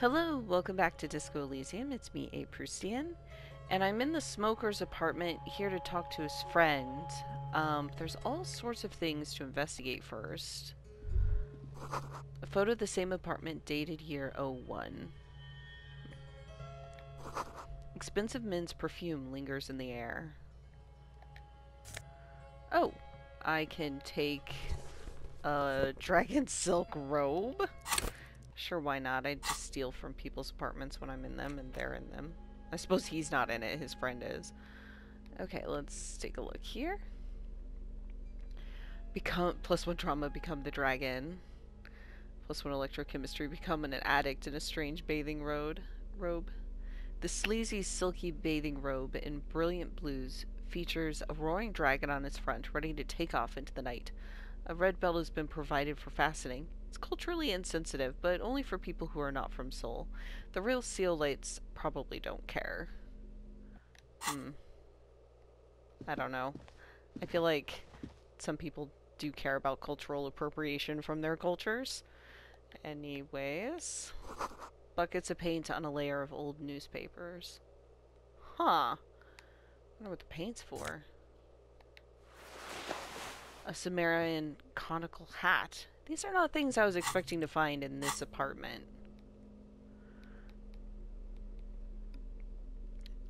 Hello, welcome back to Disco Elysium. It's me, aproustian, and I'm in the smoker's apartment here to talk to his friend. There's all sorts of things to investigate first. A photo of the same apartment dated year '01. Expensive men's perfume lingers in the air. Oh, I can take a dragon silk robe. Sure, why not? I just steal from people's apartments when I'm in them and they're in them. I suppose he's not in it, his friend is. Okay, let's take a look here. Become +1 trauma, become the dragon. +1 electrochemistry, become an addict in a strange bathing robe. The sleazy, silky bathing robe in brilliant blues features a roaring dragon on its front, ready to take off into the night. A red belt has been provided for fastening. It's culturally insensitive, but only for people who are not from Seoul. The real Seoulites probably don't care. I don't know. I feel like some people do care about cultural appropriation from their cultures. Anyways. Buckets of paint on a layer of old newspapers. Huh. I wonder what the paint's for. A Sumerian conical hat. These are not things I was expecting to find in this apartment.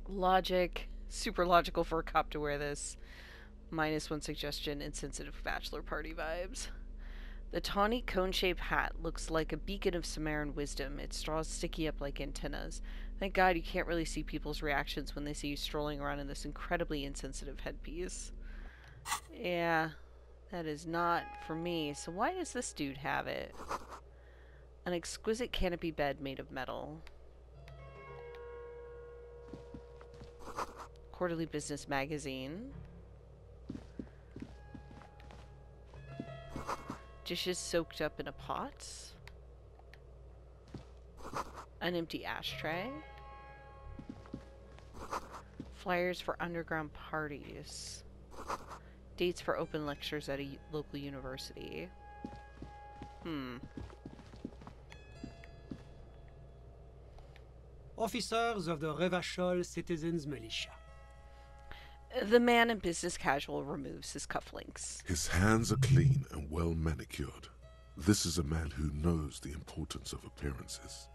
Logic. Super logical for a cop to wear this. -1 suggestion. Insensitive bachelor party vibes. The tawny cone-shaped hat looks like a beacon of Sumerian wisdom, its straws sticky up like antennas. Thank God you can't really see people's reactions when they see you strolling around in this incredibly insensitive headpiece. Yeah. That is not for me. So why does this dude have it? An exquisite canopy bed made of metal. Quarterly business magazine. Dishes soaked up in a pot. An empty ashtray. Flyers for underground parties. Dates for open lectures at a local university. Officers of the Revachol Citizens Militia. The man in business casual removes his cufflinks. His hands are clean and well manicured. This is a man who knows the importance of appearances.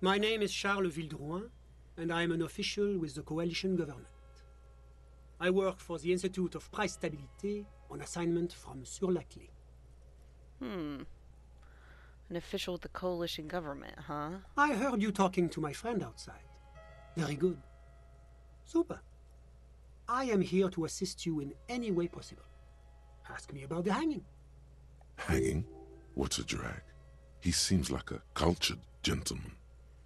My name is Charles Vildrouin, and I am an official with the coalition government. I work for the Institute of Price Stabilité on assignment from Sur-la-Clé. An official with the coalition government, huh? I heard you talking to my friend outside. Very good. Super. I am here to assist you in any way possible. Ask me about the hanging. Hanging? What a drag. He seems like a cultured gentleman.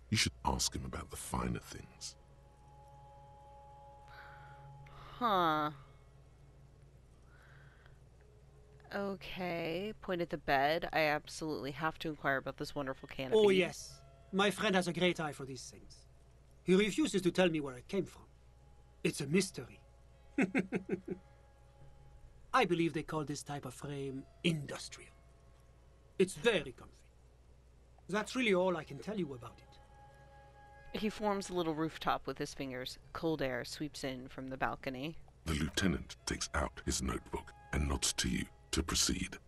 You should ask him about the finer things. Huh. Okay. Point at the bed. I absolutely have to inquire about this wonderful canopy. Oh, yes. My friend has a great eye for these things. He refuses to tell me where it came from. It's a mystery. I believe they call this type of frame industrial. It's very comfy. That's really all I can tell you about it. He forms a little rooftop with his fingers. Cold air sweeps in from the balcony. The lieutenant takes out his notebook and nods to you to proceed.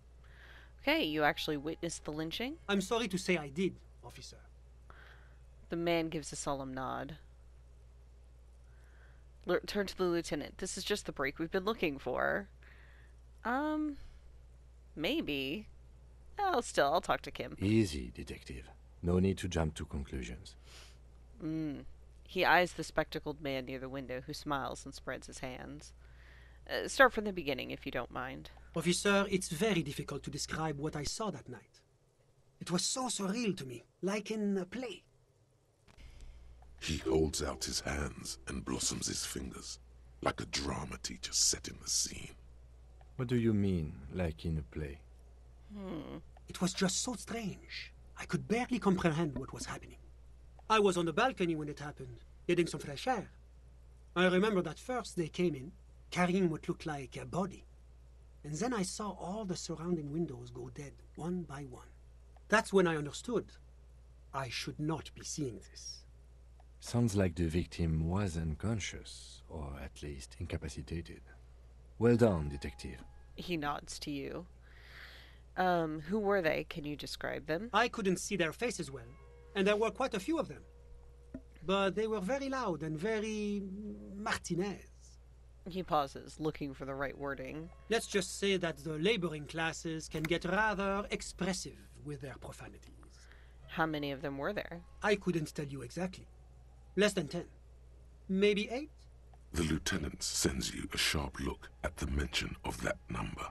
Okay, you actually witnessed the lynching? I'm sorry to say I did, officer. The man gives a solemn nod. Turn to the lieutenant. This is just the break we've been looking for. Maybe. I'll talk to Kim. Easy, detective. No need to jump to conclusions. He eyes the spectacled man near the window, who smiles and spreads his hands. Start from the beginning, if you don't mind. Officer, it's very difficult to describe what I saw that night. It was so surreal to me, like in a play. He holds out his hands and blossoms his fingers, like a drama teacher setting the scene. What do you mean, like in a play? It was just so strange. I could barely comprehend what was happening. I was on the balcony when it happened, getting some fresh air. I remember that first they came in, carrying what looked like a body. And then I saw all the surrounding windows go dead, one by one. That's when I understood. I should not be seeing this. Sounds like the victim was unconscious, or at least incapacitated. Well done, detective. He nods to you. Who were they? Can you describe them? I couldn't see their faces well, and there were quite a few of them. But they were very loud and very Martinez. He pauses, looking for the right wording. Let's just say that the laboring classes can get rather expressive with their profanities. How many of them were there? I couldn't tell you exactly. Less than 10. Maybe 8? The lieutenant sends you a sharp look at the mention of that number.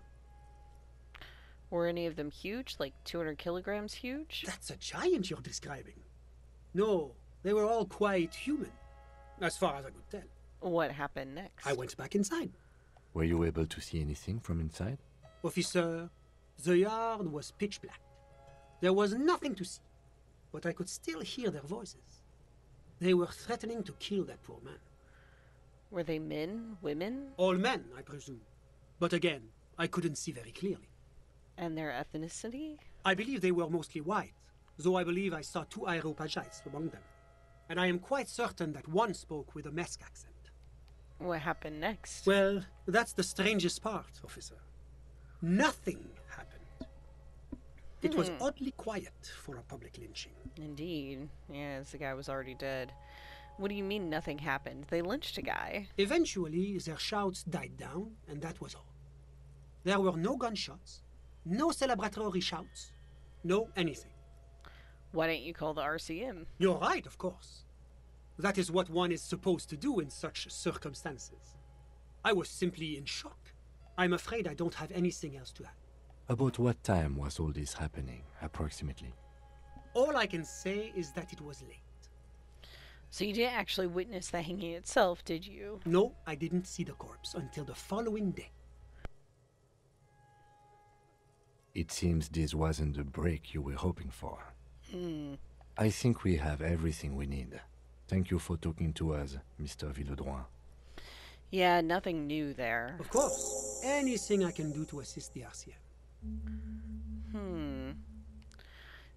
Were any of them huge? Like 200 kilograms huge? That's a giant you're describing. No, they were all quite human, as far as I could tell. What happened next? I went back inside. Were you able to see anything from inside? Officer, the yard was pitch black. There was nothing to see, but I could still hear their voices. They were threatening to kill that poor man. Were they men? Women? All men, I presume. But again, I couldn't see very clearly. And their ethnicity? I believe they were mostly white, though I believe I saw 2 Areopagites among them. And I am quite certain that one spoke with a Mesk accent. What happened next? Well, that's the strangest part, officer. Nothing happened. It was oddly quiet for a public lynching. Indeed. Yes, the guy was already dead. What do you mean nothing happened? They lynched a guy. Eventually, their shouts died down, and that was all. There were no gunshots, no celebratory shouts, no anything. Why didn't you call the RCM? You're right, of course. That is what one is supposed to do in such circumstances. I was simply in shock. I'm afraid I don't have anything else to add. About what time was all this happening, approximately? All I can say is that it was late. So you didn't actually witness the hanging itself, did you? No, I didn't see the corpse until the following day. It seems this wasn't the break you were hoping for. I think we have everything we need. Thank you for talking to us, Mr. Villedroit. Yeah, nothing new there. Of course, anything I can do to assist the RCM.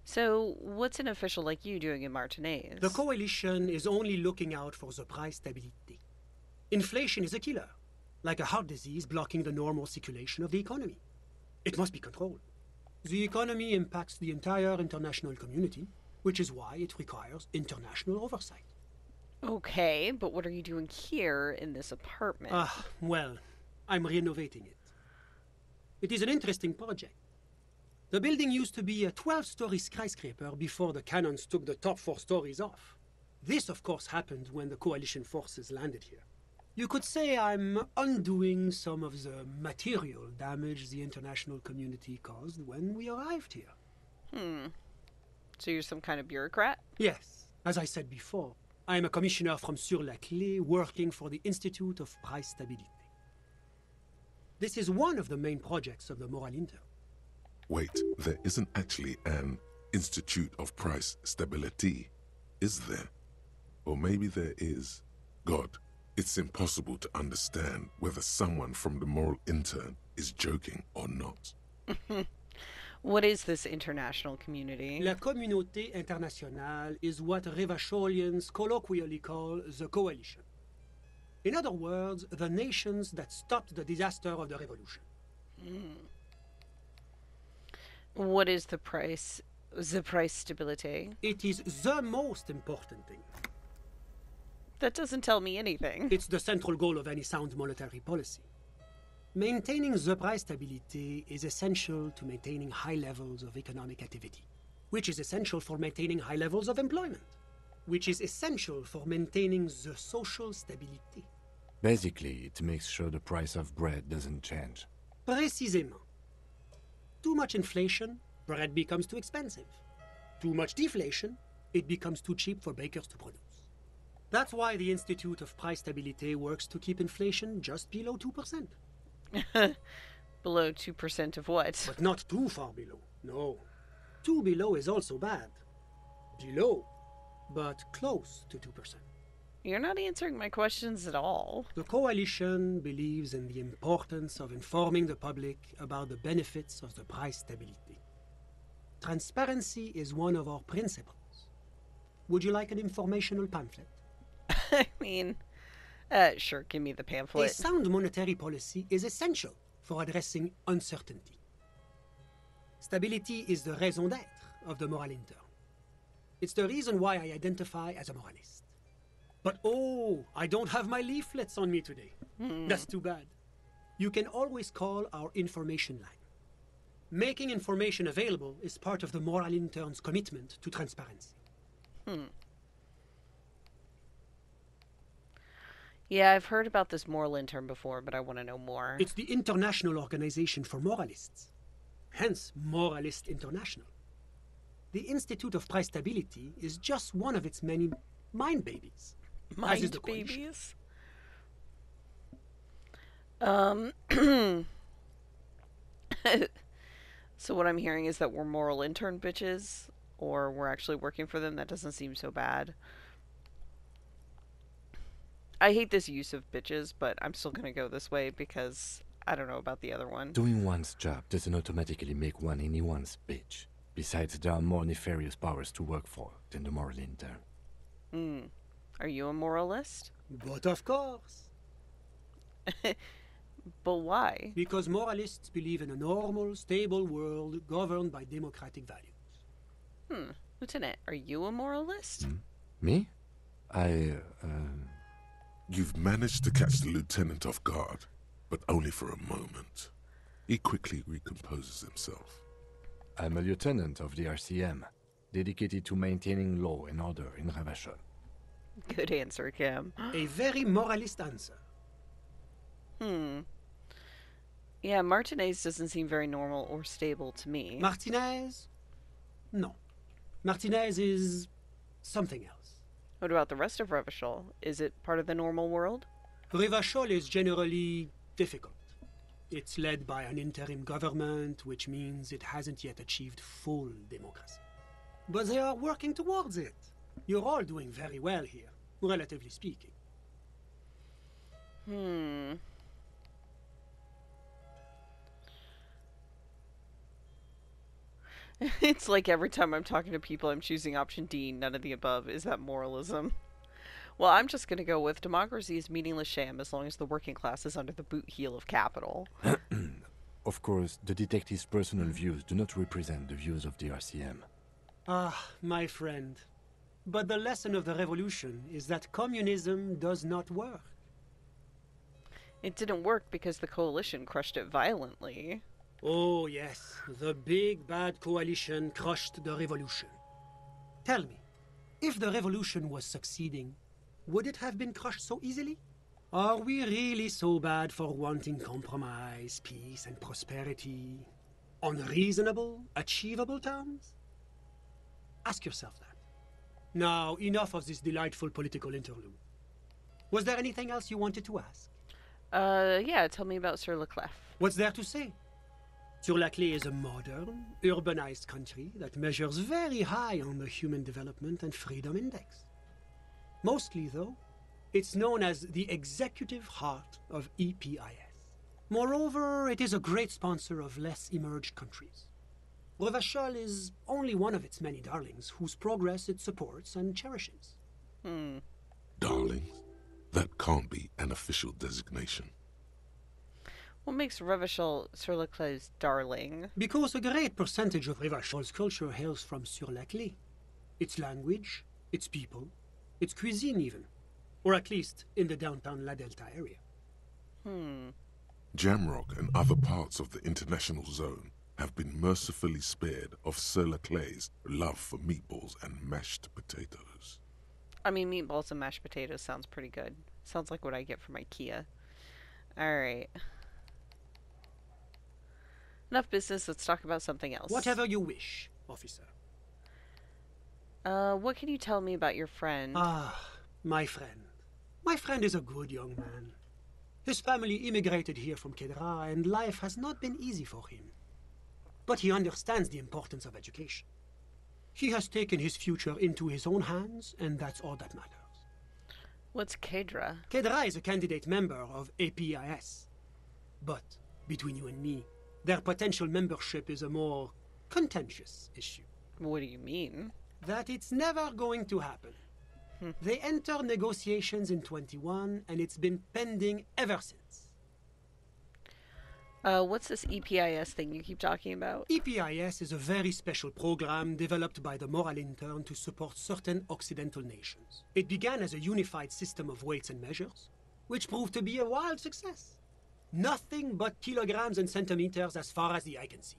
So, what's an official like you doing in Martinez? The coalition is only looking out for the price stability. Inflation is a killer, like a heart disease blocking the normal circulation of the economy. It must be controlled. The economy impacts the entire international community, which is why it requires international oversight. Okay, but what are you doing here in this apartment? Well, I'm renovating it. It is an interesting project. The building used to be a 12-story skyscraper before the cannons took the top 4 stories off. This, of course, happened when the coalition forces landed here. You could say I'm undoing some of the material damage the international community caused when we arrived here. So you're some kind of bureaucrat? Yes, as I said before, I am a commissioner from Sur-la-Clé working for the Institute of Price Stabilité. This is one of the main projects of the Moral Inter. Wait, there isn't actually an Institute of Price Stability, is there? Or maybe there is. God, it's impossible to understand whether someone from the Moral Intern is joking or not. What is this international community? La Communauté Internationale is what Revacholians colloquially call the coalition. In other words, the nations that stopped the disaster of the revolution. What is the price stability? It is the most important thing. That doesn't tell me anything. It's the central goal of any sound monetary policy. Maintaining the price stability is essential to maintaining high levels of economic activity, which is essential for maintaining high levels of employment, which is essential for maintaining the social stability. Basically, it makes sure the price of bread doesn't change. Précisément. Too much inflation, bread becomes too expensive. Too much deflation, it becomes too cheap for bakers to produce. That's why the Institute of Price Stabilité works to keep inflation just below 2%. Below 2% of what? But not too far below. No. Too below is also bad. Below, but close to 2%. You're not answering my questions at all. The coalition believes in the importance of informing the public about the benefits of the price stability. Transparency is one of our principles. Would you like an informational pamphlet? I mean, sure, give me the A pamphlet. sound monetary policy is essential for addressing uncertainty. Stability is the raison d'être of the moral intern. It's the reason why I identify as a moralist. But oh, I don't have my leaflets on me today. That's too bad. You can always call our information line. Making information available is part of the moral intern's commitment to transparency. Yeah, I've heard about this moral intern before, but I want to know more. It's the International Organization for Moralists, hence Moralist International. The Institute of Price Stability is just one of its many mind babies. As is Mind the Quench. babies? So what I'm hearing is that we're moral intern bitches, or we're actually working for them. That doesn't seem so bad. I hate this use of bitches, but I'm still gonna go this way because I don't know about the other one. Doing one's job doesn't automatically make one anyone's bitch. Besides, there are more nefarious powers to work for than the moral intern. Are you a moralist? But of course, But why? because moralists believe in a normal, stable world governed by democratic values. Lieutenant, are you a moralist? Me? You've managed to catch the lieutenant off guard, but only for a moment. He quickly recomposes himself. I'm a lieutenant of the RCM, dedicated to maintaining law and order in Ravachol. Good answer, Kim. A very moralist answer. Yeah, Martinez doesn't seem very normal or stable to me. Martinez? No. Martinez is something else. What about the rest of Revachol? Is it part of the normal world? Rivachol is generally difficult. It's led by an interim government, which means it hasn't yet achieved full democracy. But they are working towards it. You're all doing very well here, relatively speaking. It's like every time I'm talking to people, I'm choosing option D, none of the above. Is that moralism? Well, I'm just going to go with democracy is meaningless sham as long as the working class is under the boot heel of capital. Of course, the detective's personal views do not represent the views of the RCM. Ah, my friend. But the lesson of the revolution is that communism does not work. It didn't work because the coalition crushed it violently. Oh, yes, the big bad coalition crushed the revolution. Tell me, if the revolution was succeeding, would it have been crushed so easily? Are we really so bad for wanting compromise, peace, and prosperity on reasonable, achievable terms? Ask yourself that. Now, enough of this delightful political interlude. Was there anything else you wanted to ask? Yeah, tell me about Sir Leclerc. What's there to say? Sur-la-Clé is a modern, urbanized country that measures very high on the Human Development and Freedom Index. Mostly, though, it's known as the executive heart of EPIS. Moreover, it is a great sponsor of less emerged countries. Revachol is only one of its many darlings whose progress it supports and cherishes. Darlings? That can't be an official designation. What makes Revachol Sir Leclerc's darling? Because a great percentage of Revachol's culture hails from Sur-la-Clé. Its language, its people, its cuisine even. Or at least in the downtown La Delta area. Jamrock and other parts of the international zone have been mercifully spared of Sir Leclerc's love for meatballs and mashed potatoes. I mean, meatballs and mashed potatoes sounds pretty good. Sounds like what I get from IKEA. Alright. Enough business, let's talk about something else. Whatever you wish, officer. What can you tell me about your friend? Ah, my friend. My friend is a good young man. His family immigrated here from Kedra, and life has not been easy for him. But he understands the importance of education. He has taken his future into his own hands, and that's all that matters. What's Kedra? Kedra is a candidate member of APIS. But, between you and me, their potential membership is a more contentious issue. What do you mean? that it's never going to happen. They entered negotiations in 21, and it's been pending ever since. What's this EPIS thing you keep talking about? EPIS is a very special program developed by the Moral Intern to support certain Occidental nations. It began as a unified system of weights and measures, which proved to be a wild success. Nothing but kilograms and centimeters as far as the eye can see.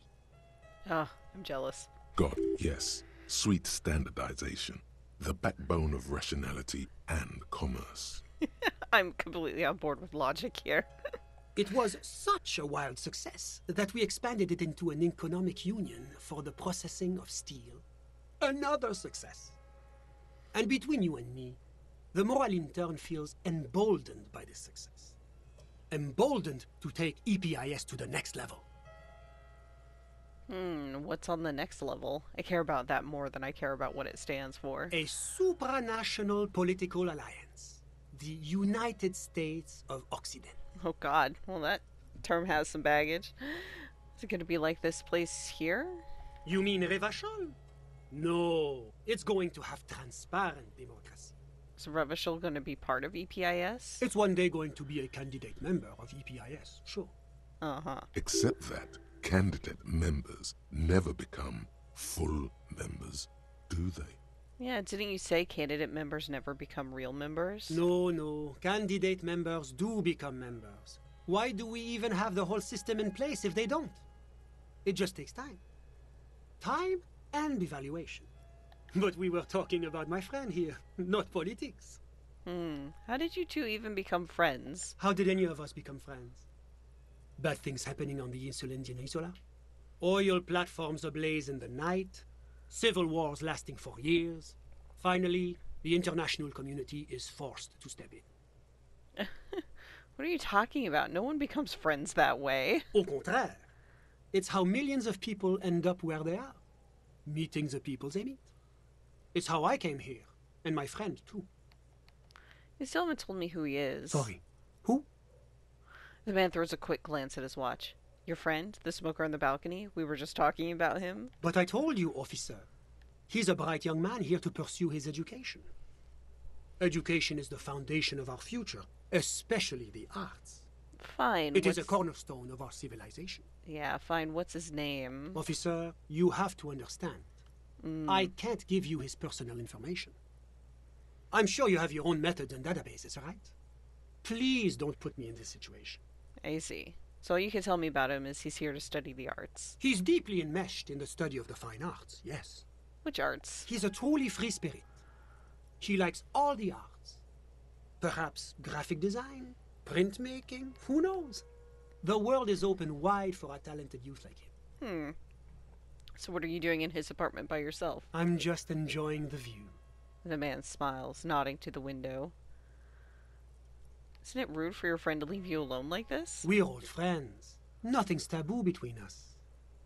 Oh, I'm jealous. God, yes. Sweet standardization. The backbone of rationality and commerce. I'm completely on board with logic here. It was such a wild success that we expanded it into an economic union for the processing of steel. Another success. And between you and me, the Moral Intern feels emboldened by this success. Emboldened to take EPIS to the next level. What's on the next level? I care about that more than I care about what it stands for. A supranational political alliance. The United States of Occident. Oh god, well that term has some baggage. Is it gonna be like this place here? You mean Revachol? No, it's going to have transparent democracy. Is Revachol gonna be part of EPIS? It's one day going to be a candidate member of EPIS, sure. Uh-huh. Except that candidate members never become full members, do they? Yeah, didn't you say candidate members never become real members? No. Candidate members do become members. Why do we even have the whole system in place if they don't? It just takes time. Time and evaluation. But we were talking about my friend here, not politics. How did you two even become friends? How did any of us become friends? Bad things happening on the Insulindian Peninsula? Oil platforms ablaze in the night? Civil wars lasting for years? Finally, the international community is forced to step in. What are you talking about? No one becomes friends that way. Au contraire. It's how millions of people end up where they are. Meeting the people they meet. It's how I came here, and my friend too. You still haven't told me who he is. Sorry. Who? The man throws a quick glance at his watch. Your friend, the smoker on the balcony? We were just talking about him. But I told you, officer. He's a bright young man here to pursue his education. Education is the foundation of our future, especially the arts. Fine. It is a cornerstone of our civilization. Yeah, fine. What's his name? Officer, you have to understand. I can't give you his personal information. I'm sure you have your own methods and databases, right? Please don't put me in this situation. I see. So all you can tell me about him is he's here to study the arts. He's deeply enmeshed in the study of the fine arts, yes. Which arts? He's a truly free spirit. He likes all the arts. Perhaps graphic design, printmaking, who knows? The world is open wide for a talented youth like him. So what are you doing in his apartment by yourself? I'm just enjoying the view. The man smiles, nodding to the window. Isn't it rude for your friend to leave you alone like this? We're old friends. Nothing's taboo between us.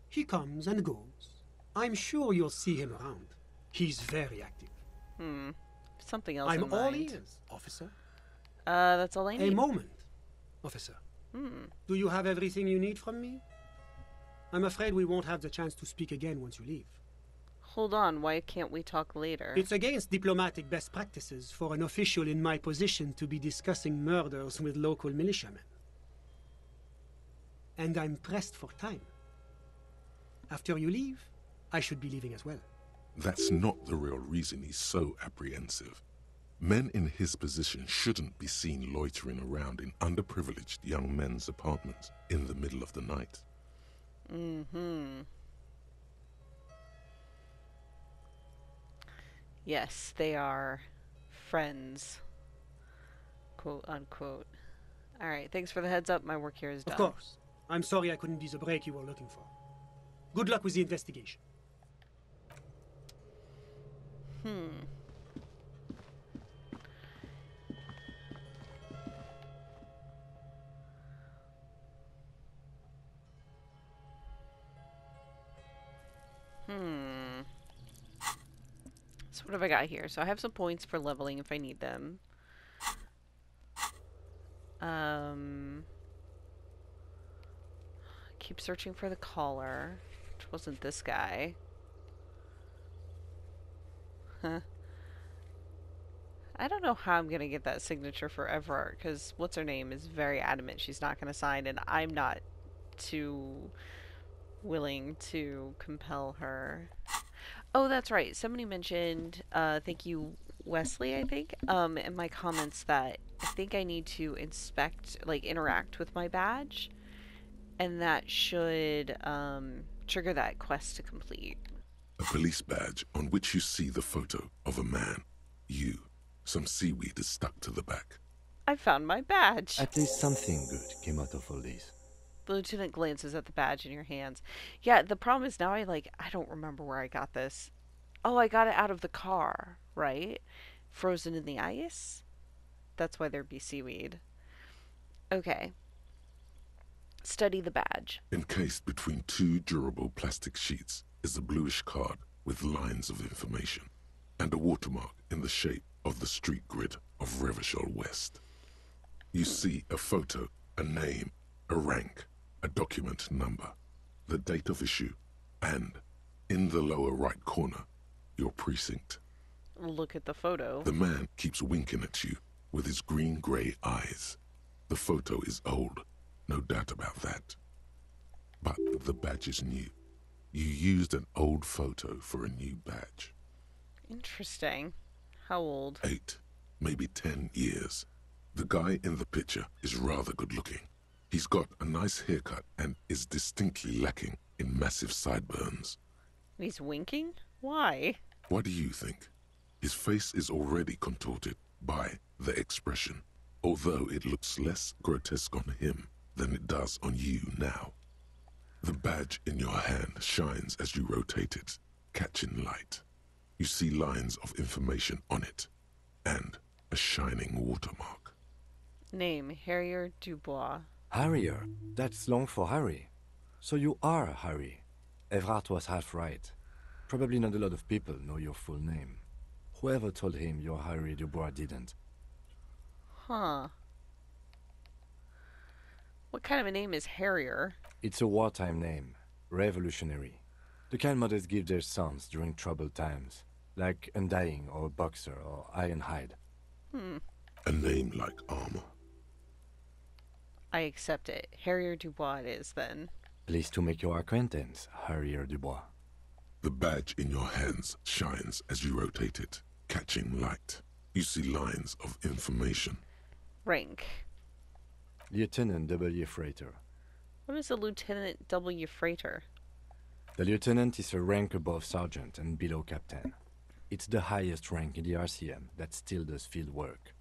He comes and goes. I'm sure you'll see him around. He's very active. Something else I'm in all mind. ears, officer. That's all I need. A moment, officer. Do you have everything you need from me? I'm afraid we won't have the chance to speak again once you leave. Hold on, why can't we talk later? It's against diplomatic best practices for an official in my position to be discussing murders with local militiamen. And I'm pressed for time. After you leave, I should be leaving as well. That's not the real reason he's so apprehensive. Men in his position shouldn't be seen loitering around in underprivileged young men's apartments in the middle of the night. Yes, they are friends. Quote unquote. Alright, thanks for the heads up. My work here is done. Of course. I'm sorry I couldn't be the break you were looking for. Good luck with the investigation. So what have I got here? So I have some points for leveling if I need them. Keep searching for the collar, which wasn't this guy. Huh. I don't know how I'm gonna get that signature for Everard, because what's her name is very adamant she's not gonna sign, and I'm not too willing to compel her. Oh, that's right. Somebody mentioned, thank you, Wesley, I think, in my comments that I think I need to inspect, like, interact with my badge, and that should, trigger that quest to complete. A police badge on which you see the photo of a man. You. Some seaweed is stuck to the back. I found my badge. At least something good came out of all this. The lieutenant glances at the badge in your hands. Yeah, the problem is now I don't remember where I got this. Oh, I got it out of the car, right? Frozen in the ice? That's why there'd be seaweed. Okay. Study the badge. Encased between two durable plastic sheets is a bluish card with lines of information and a watermark in the shape of the street grid of Revachol West. You see a photo, a name, a rank, a document number, the date of issue, and, in the lower right corner, your precinct. Look at the photo. The man keeps winking at you with his green-grey eyes. The photo is old, no doubt about that. But the badge is new. You used an old photo for a new badge. Interesting. How old? 8, maybe 10 years. The guy in the picture is rather good-looking. He's got a nice haircut and is distinctly lacking in massive sideburns. He's winking? Why? What do you think? His face is already contorted by the expression, although it looks less grotesque on him than it does on you now. The badge in your hand shines as you rotate it, catching light. You see lines of information on it, and a shining watermark. Name, Harrier Dubois. Harrier? That's long for Harry. So you are Harry. Everard was half right. Probably not a lot of people know your full name. Whoever told him you're Harry Dubois didn't. Huh. What kind of a name is Harrier? It's a wartime name. Revolutionary. The kind mothers give their sons during troubled times. Like Undying or Boxer or Ironhide. A name like armor. I accept it. Harrier Dubois it is, then. Pleased to make your acquaintance, Harrier Dubois. The badge in your hands shines as you rotate it, catching light. You see lines of information. Rank. Lieutenant W. Freighter. What is a Lieutenant W. Freighter? The lieutenant is a rank above sergeant and below captain. It's the highest rank in the RCM that still does field work.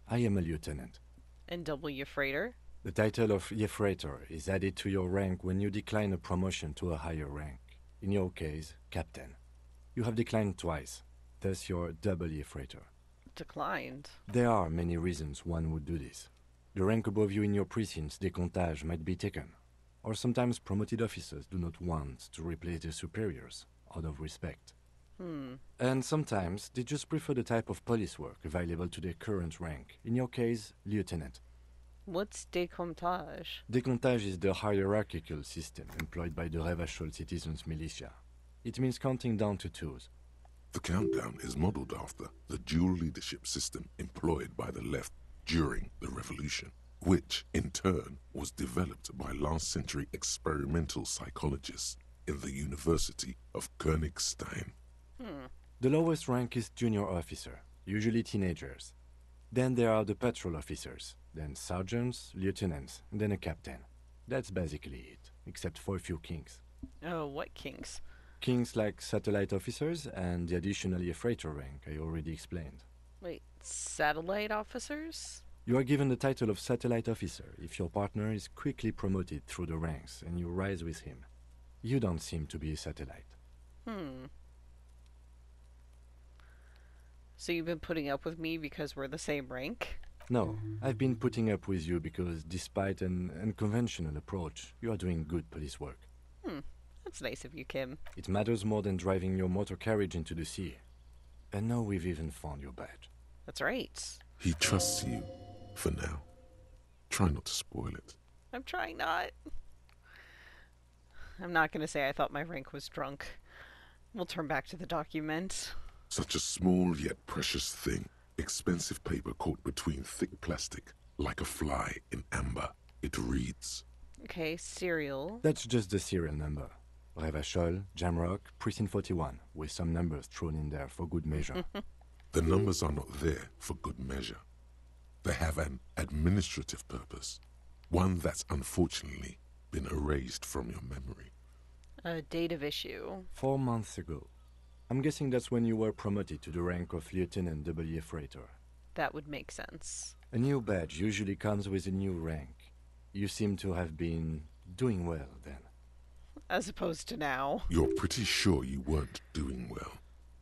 I am a lieutenant. And W. Freighter? The title of Freighter is added to your rank when you decline a promotion to a higher rank. In your case, captain. You have declined twice, thus you're W. Freighter. Declined. There are many reasons one would do this. The rank above you in your precinct's decomptage might be taken, or sometimes promoted officers do not want to replace their superiors, out of respect. And sometimes they just prefer the type of police work available to their current rank, in your case, lieutenant. What's decomptage? Decomptage is the hierarchical system employed by the Revachol citizens' militia. It means counting down to twos. The countdown is modeled after the dual leadership system employed by the left during the revolution, which, in turn, was developed by last-century experimental psychologists in the University of Königstein. The lowest rank is junior officer, usually teenagers. Then there are the patrol officers, then sergeants, lieutenants, and then a captain. That's basically it, except for a few kinks. Oh, what kinks? Kinks like satellite officers and the additionally a freighter rank I already explained. Wait, satellite officers? You are given the title of satellite officer if your partner is quickly promoted through the ranks and you rise with him. You don't seem to be a satellite. So you've been putting up with me because we're the same rank? No, I've been putting up with you because despite an unconventional approach, you are doing good police work. That's nice of you, Kim. It matters more than driving your motor carriage into the sea. And now we've even found your badge. That's right. He trusts you, for now. Try not to spoil it. I'm trying not. I'm not going to say I thought my rank was drunk. We'll turn back to the document. Such a small yet precious thing. Expensive paper caught between thick plastic, like a fly in amber. It reads. Okay, serial. That's just the serial number. Revachol, Jamrock, Precinct 41, with some numbers thrown in there for good measure. The numbers are not there for good measure. They have an administrative purpose, one that's unfortunately been erased from your memory. A date of issue. 4 months ago. I'm guessing that's when you were promoted to the rank of Lieutenant W. Freighter. That would make sense. A new badge usually comes with a new rank. You seem to have been doing well then. As opposed to now. You're pretty sure you weren't doing well,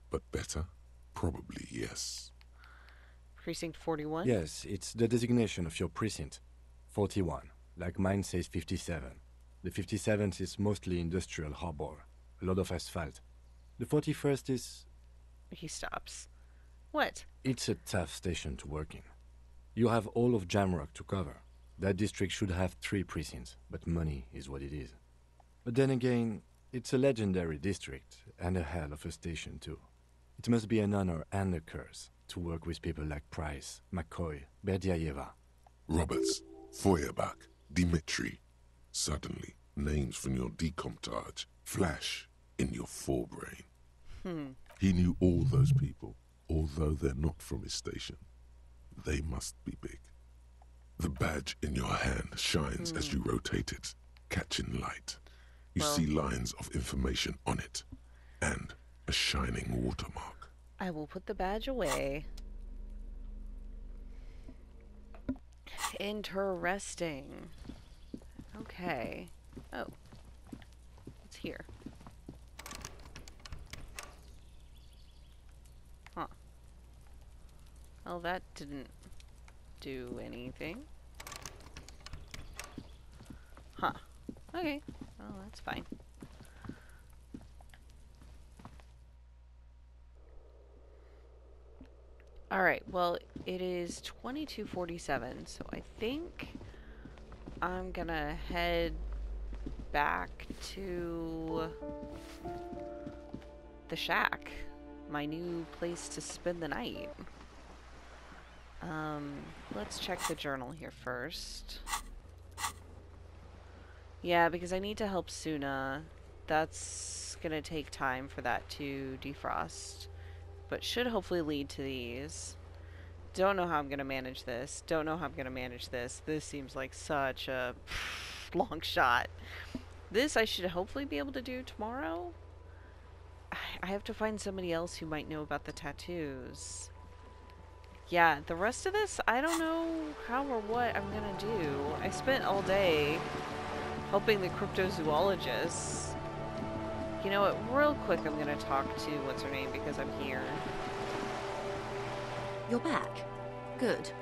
but better? Probably yes. Precinct 41? Yes, it's the designation of your precinct. 41, like mine says 57. The 57th is mostly industrial harbor, a lot of asphalt. The 41st is... He stops. What? It's a tough station to work in. You have all of Jamrock to cover. That district should have 3 precincts, but money is what it is. But then again, it's a legendary district, and a hell of a station too. It must be an honor and a curse to work with people like Price, McCoy, Berdiaeva. Roberts, Feuerbach, Dimitri. Suddenly, names from your decomptage flash in your forebrain. He knew all those people, although they're not from his station. They must be big. The badge in your hand shines as you rotate it, catching light. You see lines of information on it, and a shining watermark. I will put the badge away. Interesting. Okay. Oh. It's here. Huh. Well, that didn't do anything. Huh. Okay. Well, that's fine. Alright, well, it is 22:47, so I think I'm gonna head back to the shack, my new place to spend the night. Let's check the journal here first. Yeah, because I need to help Suna. That's gonna take time for that to defrost, but should hopefully lead to these. Don't know how I'm gonna manage this. Don't know how I'm gonna manage this. This seems like such a long shot. This I should hopefully be able to do tomorrow. I have to find somebody else who might know about the tattoos. Yeah, the rest of this, I don't know how or what I'm gonna do. I spent all day helping the cryptozoologists. You know what, real quick I'm gonna talk to what's her name because I'm here. You're back. Good.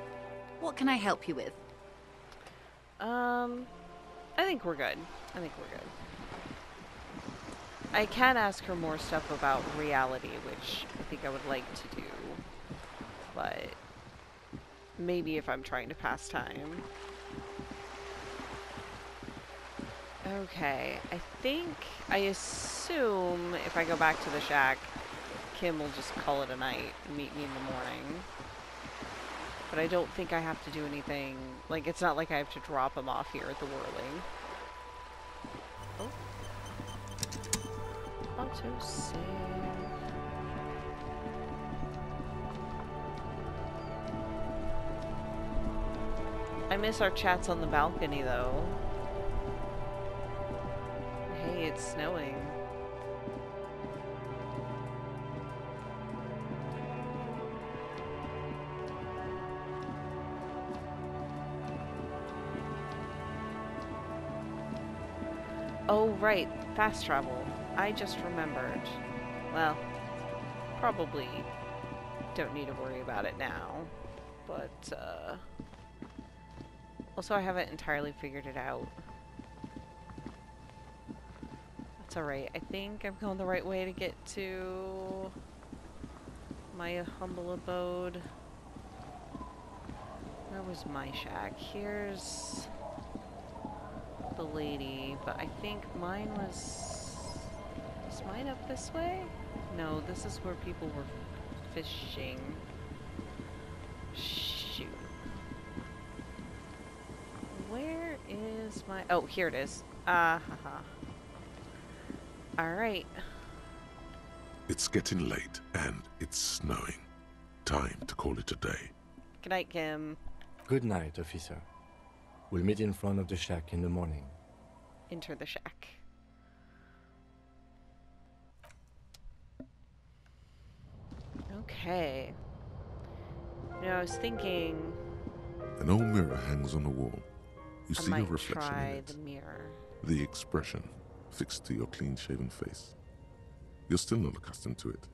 What can I help you with? I think we're good. I think we're good. I can ask her more stuff about reality, which I think I would like to do. But maybe if I'm trying to pass time. Okay, I assume if I go back to the shack, Kim will just call it a night and meet me in the morning. But I don't think I have to do anything. Like, it's not like I have to drop him off here at the Whirling. Oh. Autosave. I miss our chats on the balcony, though. Hey, it's snowing. Oh, right. Fast travel. I just remembered. Well, probably don't need to worry about it now. But, also I haven't entirely figured it out. That's alright. I think I'm going the right way to get to my humble abode. Where was my shack? Here's the lady, but I think mine was... Is mine up this way? No, this is where people were fishing. Shoot. Where is my... Oh, here it is. Ah, haha. Alright. It's getting late, and it's snowing. Time to call it a day. Good night, Kim. Good night, officer. We'll meet in front of the shack in the morning. Enter the shack. Okay. You know, I was thinking An old mirror hangs on the wall. You I see your might reflection try in it. the mirror. The expression fixed to your clean-shaven face. You're still not accustomed to it.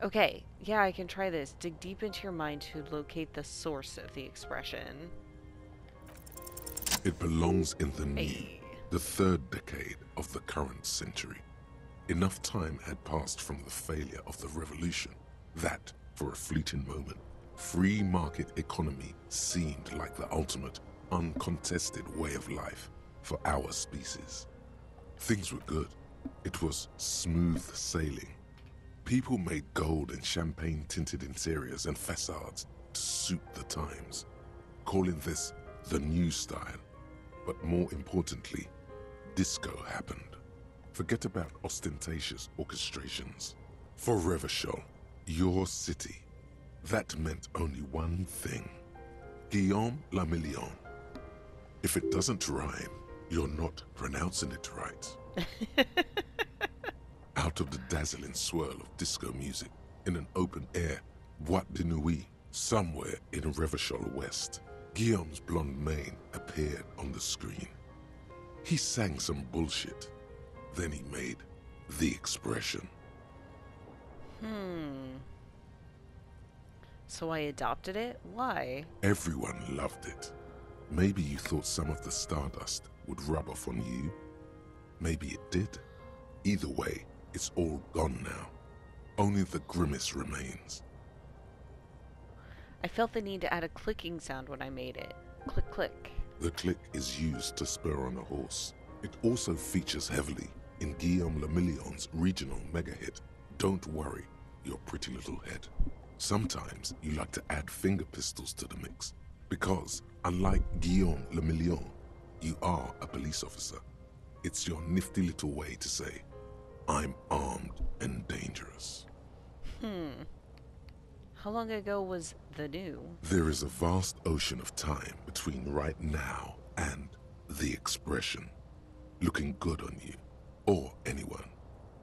Okay, yeah, I can try this. Dig deep into your mind to locate the source of the expression. It belongs in the new, Hey. the third decade of the current century. Enough time had passed from the failure of the revolution that, for a fleeting moment, free market economy seemed like the ultimate, uncontested way of life for our species. Things were good. It was smooth sailing. People made gold and champagne-tinted interiors and facades to suit the times, calling this the new style. But more importantly, disco happened. Forget about ostentatious orchestrations. For Revachol, your city, that meant only one thing. Guillaume le Million. If it doesn't rhyme, you're not pronouncing it right. Out of the dazzling swirl of disco music, in an open-air boîte de nuit, somewhere in Revachol West, Guillaume's blonde mane appeared on the screen. He sang some bullshit. Then he made the expression. So I adopted it? Why? Everyone loved it. Maybe you thought some of the stardust would rub off on you. Maybe it did. Either way, it's all gone now. Only the grimace remains. I felt the need to add a clicking sound when I made it. Click, click. The click is used to spur on a horse. It also features heavily in Guillaume le Million's regional mega hit, Don't Worry, Your Pretty Little Head. Sometimes you like to add finger pistols to the mix, because, unlike Guillaume le Million, you are a police officer. It's your nifty little way to say, I'm armed and dangerous. How long ago was the new? There is a vast ocean of time between right now and the expression. Looking good on you, or anyone.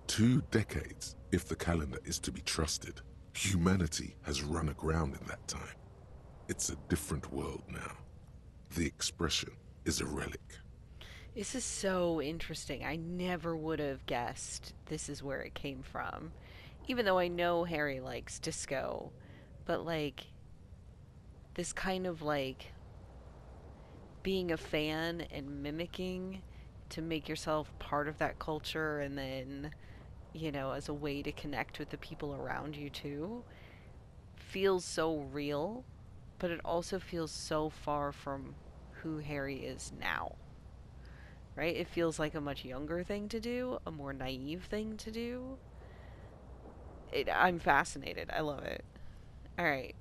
2 decades, if the calendar is to be trusted. Humanity has run aground in that time. It's a different world now. The expression is a relic. This is so interesting. I never would have guessed this is where it came from. Even though I know Harry likes disco. But, like, this kind of, like, being a fan and mimicking to make yourself part of that culture and then, you know, as a way to connect with the people around you, too, feels so real, but it also feels so far from who Harry is now. Right? It feels like a much younger thing to do, a more naive thing to do. I'm fascinated. I love it. Alright.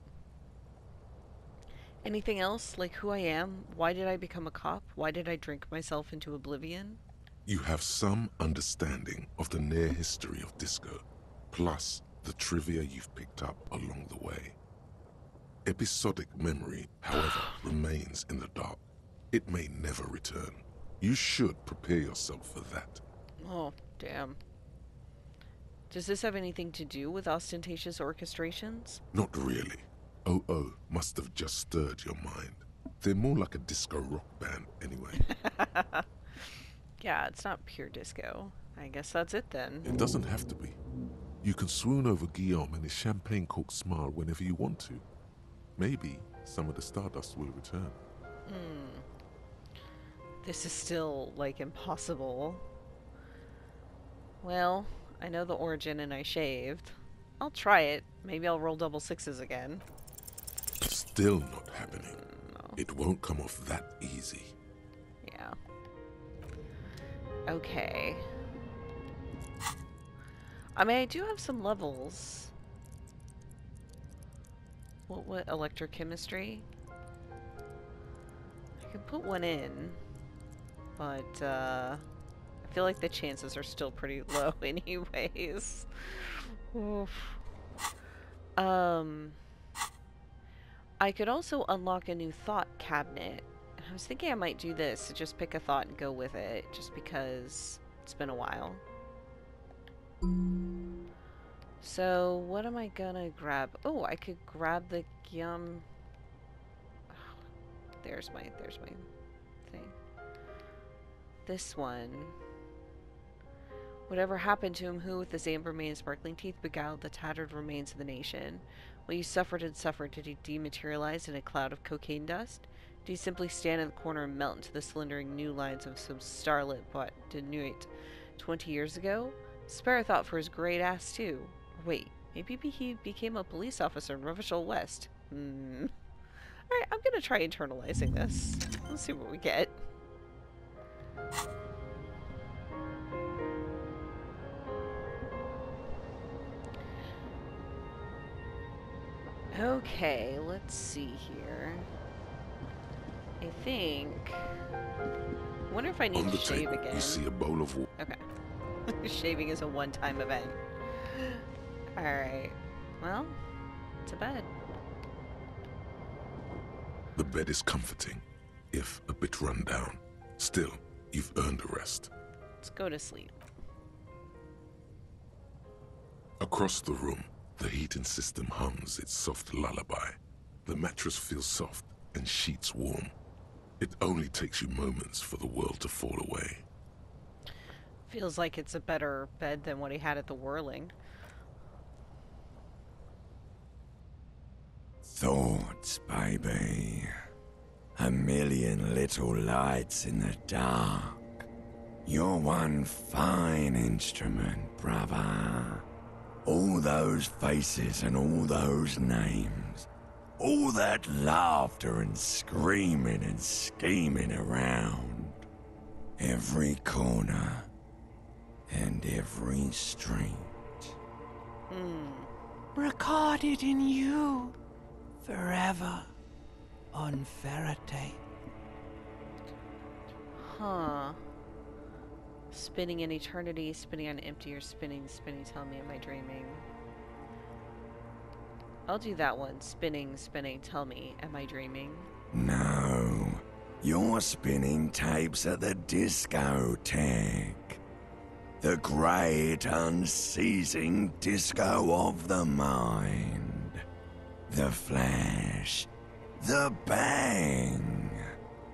Anything else? Like who I am? Why did I become a cop? Why did I drink myself into oblivion? You have some understanding of the near history of disco, plus the trivia you've picked up along the way. Episodic memory, however, remains in the dark. It may never return. You should prepare yourself for that. Oh, damn. Does this have anything to do with ostentatious orchestrations? Not really. OO must have just stirred your mind. They're more like a disco rock band anyway. Yeah, it's not pure disco. I guess that's it then. It doesn't have to be. You can swoon over Guillaume and his champagne-corked smile whenever you want to. Maybe some of the stardust will return. This is still, like, impossible. Well, I know the origin and I shaved. I'll try it. Maybe I'll roll double sixes again. Still not happening. No. It won't come off that easy. Yeah. Okay. I mean, I do have some levels. What electrochemistry? I could put one in, but I feel like the chances are still pretty low anyways. Oof. I could also unlock a new thought cabinet. I was thinking I might do this, to just pick a thought and go with it, just because it's been a while. So, what am I gonna grab? Oh, I could grab the yum. Oh, there's my thing. This one. Whatever happened to him who, with his amber mane and sparkling teeth, beguiled the tattered remains of the nation? While you suffered and suffered, did he dematerialize in a cloud of cocaine dust? Did he simply stand in the corner and melt into the slendering new lines of some starlit de nuit 20 years ago? Spare a thought for his great ass, too. Wait, maybe he became a police officer in Revachol West. Alright, I'm gonna try internalizing this. Let's see what we get. Okay, let's see here. I think... I wonder if I need to shave again. You see a bowl of water. Okay. Shaving is a one-time event. Alright. Well, to bed. The bed is comforting, if a bit run down. Still, you've earned a rest. Let's go to sleep. Across the room, the heating system hums its soft lullaby. The mattress feels soft and sheets warm. It only takes you moments for the world to fall away. Feels like it's a better bed than what he had at the Whirling. Thoughts, baby. A million little lights in the dark. You're one fine instrument, brother. All those faces and all those names. All that laughter and screaming and scheming around. Every corner and every street. Recorded in you. Forever. On Faraday. Huh. Spinning in eternity, spinning on empty, or spinning, tell me, am I dreaming? I'll do that one. Spinning, tell me, am I dreaming? No. You're spinning tapes at the discotheque. The great unceasing disco of the mind. The flash. The bang.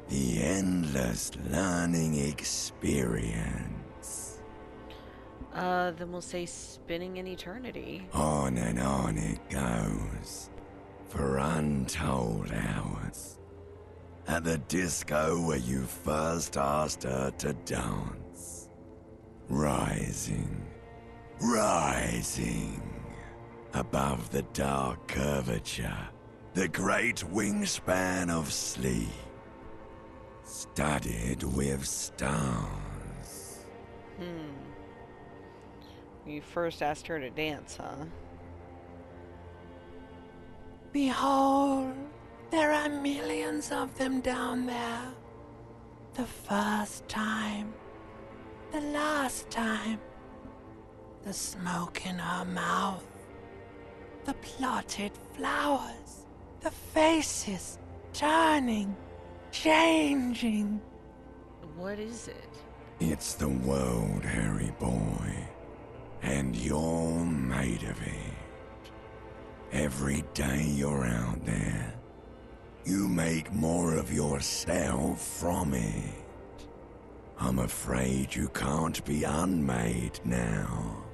The endless learning experience. Then we'll say spinning in eternity. On and on it goes. For untold hours. At the disco where you first asked her to dance. Rising. Above the dark curvature. The great wingspan of sleep. Studded with stars. You first asked her to dance, huh? Behold, there are millions of them down there. The first time. The last time. The smoke in her mouth. The plotted flowers. The faces turning. Changing. What is it? It's the world, Harry boy. And you're made of it. Every day you're out there, you make more of yourself from it. I'm afraid you can't be unmade now.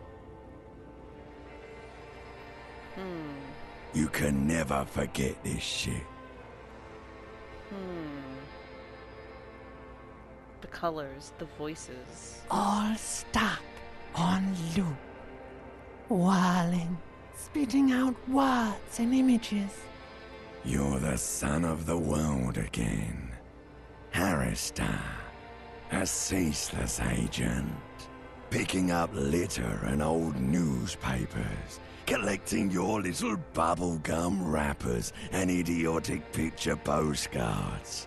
You can never forget this shit. The colors, the voices. All stuck on loop. Whirling, spitting out words and images. You're the son of the world again. Harrister, a ceaseless agent. Picking up litter and old newspapers collecting your little bubblegum wrappers and idiotic picture postcards.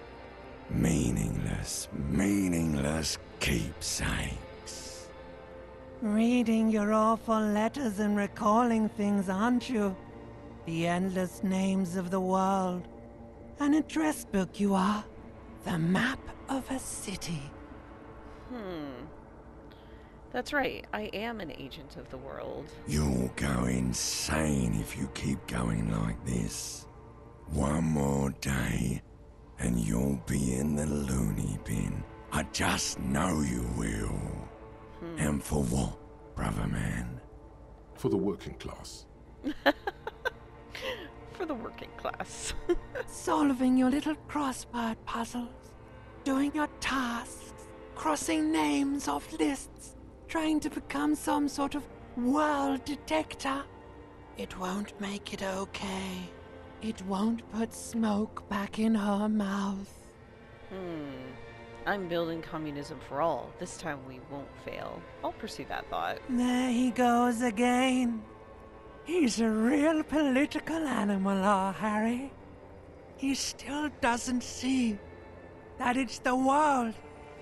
Meaningless, meaningless keepsakes. Reading your awful letters and recalling things, aren't you? The endless names of the world. An address book you are. The map of a city. That's right. I am an agent of the world. You'll go insane if you keep going like this. One more day, and you'll be in the loony bin. I just know you will. And for what, brother man? For the working class. For the working class. Solving your little crossword puzzles. Doing your tasks. Crossing names off lists. Trying to become some sort of world detector. It won't make it okay. It won't put smoke back in her mouth. I'm building communism for all. This time we won't fail. I'll pursue that thought. There he goes again. He's a real political animal, our Harry. He still doesn't see that it's the world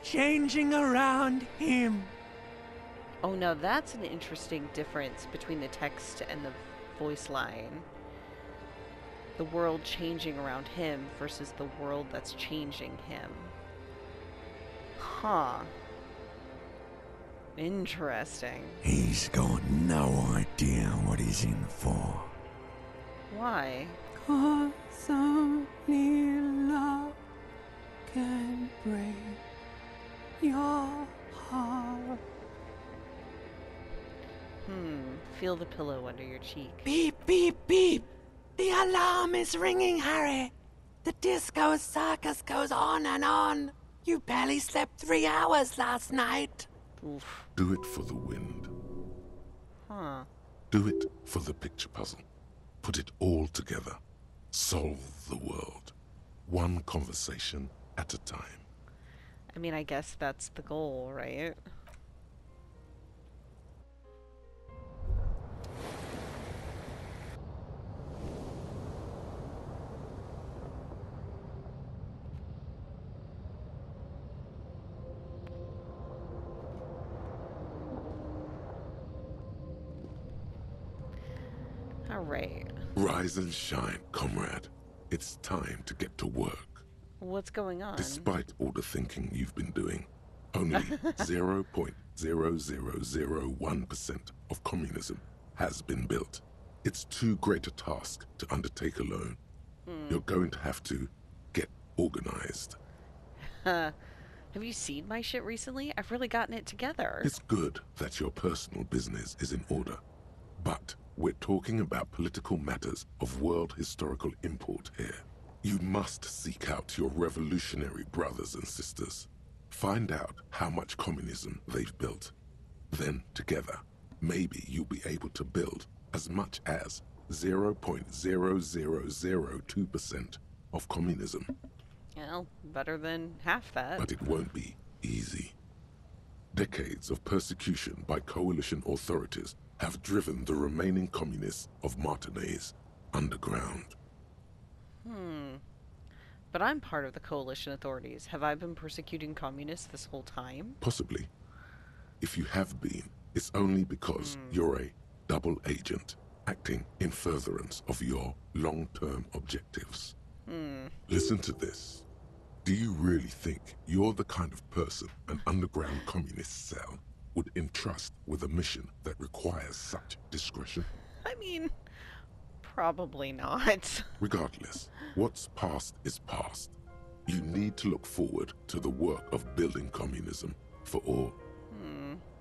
changing around him. Oh, now that's an interesting difference between the text and the voice line. The world changing around him versus the world that's changing him. Huh. Interesting. He's got no idea what he's in for. Why? 'Cause only love can break your heart. Feel the pillow under your cheek. Beep, beep, beep. The alarm is ringing, Harry. The disco circus goes on and on. You barely slept 3 hours last night. Oof. Do it for the wind. Huh. Do it for the picture puzzle. Put it all together. Solve the world. One conversation at a time. I mean, I guess that's the goal, right? All right. Rise and shine, comrade. It's time to get to work. What's going on? Despite all the thinking you've been doing, only 0.0001% of communism has been built. It's too great a task to undertake alone. You're going to have to get organized. Have you seen my shit recently? I've really gotten it together. It's good that your personal business is in order, but we're talking about political matters of world historical import here. You must seek out your revolutionary brothers and sisters. Find out how much communism they've built. Then, together, maybe you'll be able to build as much as 0.0002% of communism. Well, better than half that. But it won't be easy. Decades of persecution by coalition authorities have driven the remaining communists of Martinaise underground. But I'm part of the coalition authorities. Have I been persecuting communists this whole time? Possibly. If you have been, it's only because you're a double agent acting in furtherance of your long-term objectives. Listen to this. Do you really think you're the kind of person an underground communist cell would entrust with a mission that requires such discretion? I mean, probably not. Regardless, what's past is past. You need to look forward to the work of building communism for all.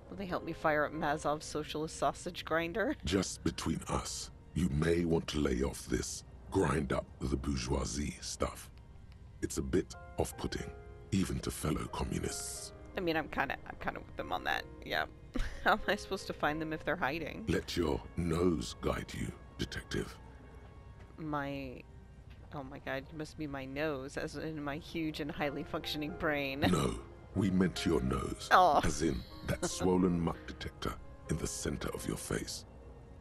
Will they help me fire up Mazov's socialist sausage grinder? Just between us, you may want to lay off this grind up the bourgeoisie stuff. It's a bit off-putting, even to fellow communists. I mean, I'm kind of with them on that. Yeah. How am I supposed to find them if they're hiding? Let your nose guide you, detective. Oh my god, you must be my nose, as in my huge and highly functioning brain. No, we meant your nose, Oh. as in that swollen muck detector in the center of your face.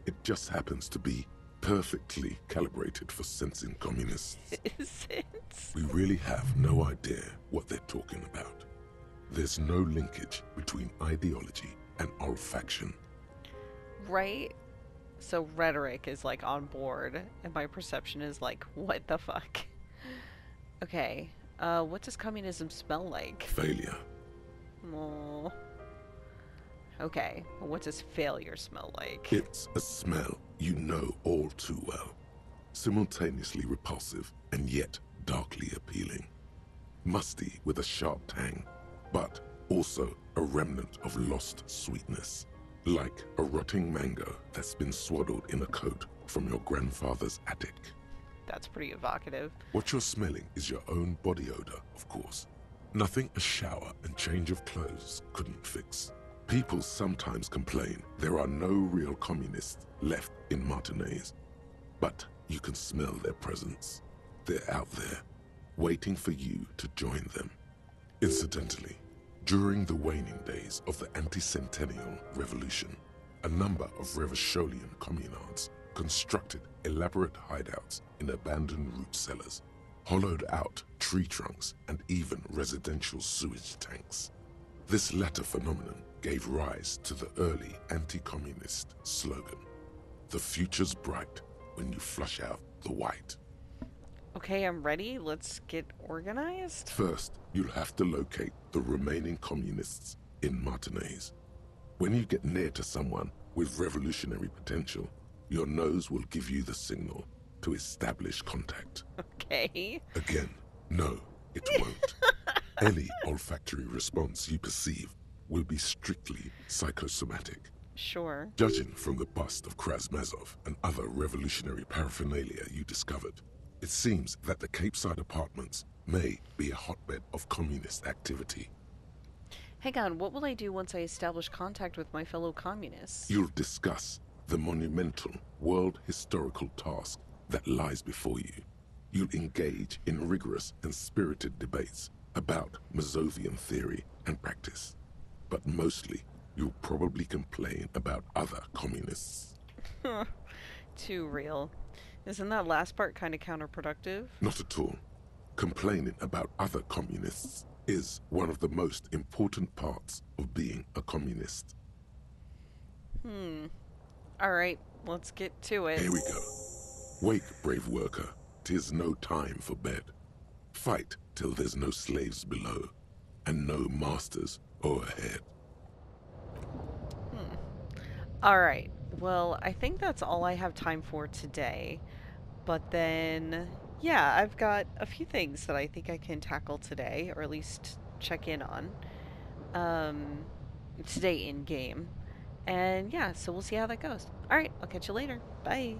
It just happens to be perfectly calibrated for sensing communists. Is it? We really have no idea what they're talking about. There's no linkage between ideology and olfaction. Right? So rhetoric is like on board, and my perception is like, what the fuck? Okay, what does communism smell like? Failure. Oh. Okay, well, what does failure smell like? It's a smell you know all too well. Simultaneously repulsive and yet darkly appealing. Musty with a sharp tang, but also a remnant of lost sweetness. Like a rotting mango that's been swaddled in a coat from your grandfather's attic. That's pretty evocative. What you're smelling is your own body odor, of course. Nothing a shower and change of clothes couldn't fix. People sometimes complain there are no real communists left in Martinaise. But you can smell their presence. They're out there, waiting for you to join them. Incidentally, during the waning days of the anti-centennial revolution, a number of Revacholian communards constructed elaborate hideouts in abandoned root cellars, hollowed out tree trunks, and even residential sewage tanks. This latter phenomenon gave rise to the early anti-communist slogan, "The future's bright when you flush out the white." Okay, I'm ready. Let's get organized. First, you'll have to locate the remaining communists in Martinaise. When you get near to someone with revolutionary potential, your nose will give you the signal to establish contact. Okay. Again, no, it won't. Any olfactory response you perceive will be strictly psychosomatic. Sure. Judging from the bust of Krasmazov and other revolutionary paraphernalia you discovered, it seems that the Cape Side apartments may be a hotbed of communist activity. Hang on, what will I do once I establish contact with my fellow communists? You'll discuss the monumental world historical task that lies before you. You'll engage in rigorous and spirited debates about Mazovian theory and practice. But mostly, you'll probably complain about other communists. Too real. Isn't that last part kind of counterproductive? Not at all. Complaining about other communists is one of the most important parts of being a communist. Alright, let's get to it. Here we go. Wake, brave worker, 'tis no time for bed. Fight till there's no slaves below, and no masters o'erhead. Alright, well, I think that's all I have time for today. But then, yeah, I've got a few things that I think I can tackle today, or at least check in on. Today in game. And yeah, so we'll see how that goes. Alright, I'll catch you later. Bye.